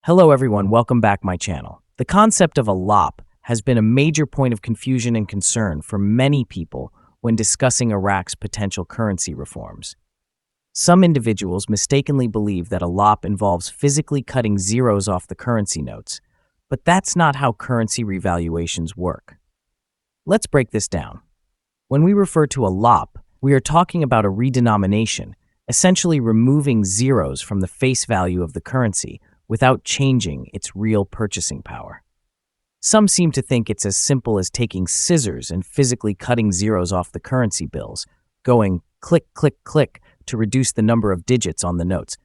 Hello everyone, welcome back my channel. The concept of a lop has been a major point of confusion and concern for many people when discussing Iraq's potential currency reforms. Some individuals mistakenly believe that a lop involves physically cutting zeros off the currency notes, but that's not how currency revaluations work. Let's break this down. When we refer to a lop, we are talking about a redenomination, essentially removing zeros from the face value of the currency without changing its real purchasing power. Some seem to think it's as simple as taking scissors and physically cutting zeros off the currency bills, going click, click, click to reduce the number of digits on the notes.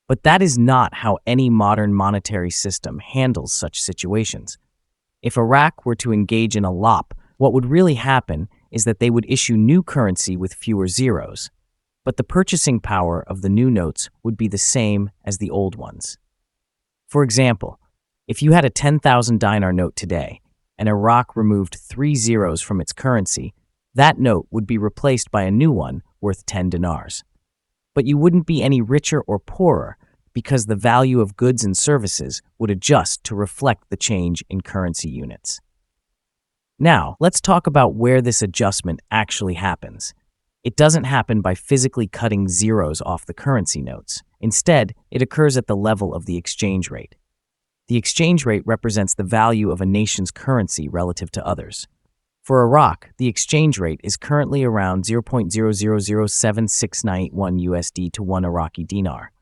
But that is not how any modern monetary system handles such situations. If Iraq were to engage in a lop, what would really happen is that they would issue new currency with fewer zeros, but the purchasing power of the new notes would be the same as the old ones. For example, if you had a 10,000 dinar note today and Iraq removed 3 zeros from its currency, that note would be replaced by a new one worth 10 dinars. But you wouldn't be any richer or poorer because the value of goods and services would adjust to reflect the change in currency units. Now, let's talk about where this adjustment actually happens. It doesn't happen by physically cutting zeros off the currency notes. Instead, it occurs at the level of the exchange rate. The exchange rate represents the value of a nation's currency relative to others. For Iraq, the exchange rate is currently around 0.0007691 USD to 1 Iraqi dinar.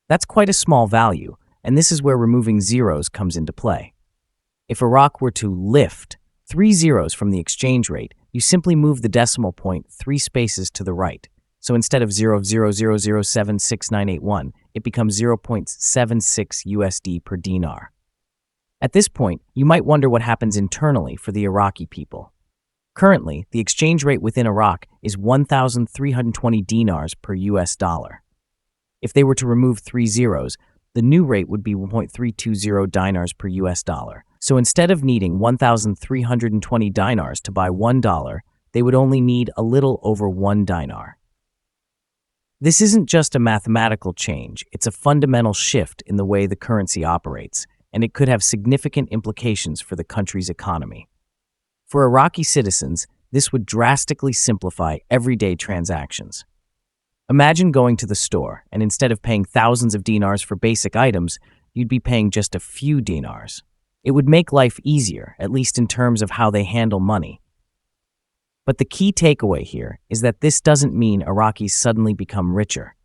That's quite a small value, and this is where removing zeros comes into play. If Iraq were to lift 3 zeros from the exchange rate, you simply move the decimal point 3 spaces to the right. So instead of 0.0007691, it becomes 0.76 USD per dinar. At this point, you might wonder what happens internally for the Iraqi people. Currently, the exchange rate within Iraq is 1,320 dinars per US dollar. If they were to remove 3 zeros, the new rate would be 1.320 dinars per US dollar. So instead of needing 1,320 dinars to buy $1, they would only need a little over 1 dinar. This isn't just a mathematical change, it's a fundamental shift in the way the currency operates, and it could have significant implications for the country's economy. For Iraqi citizens, this would drastically simplify everyday transactions. Imagine going to the store, and instead of paying thousands of dinars for basic items, you'd be paying just a few dinars. It would make life easier, at least in terms of how they handle money. But the key takeaway here is that this doesn't mean Iraqis suddenly become richer.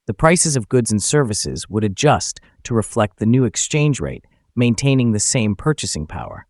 The prices of goods and services would adjust to reflect the new exchange rate, maintaining the same purchasing power.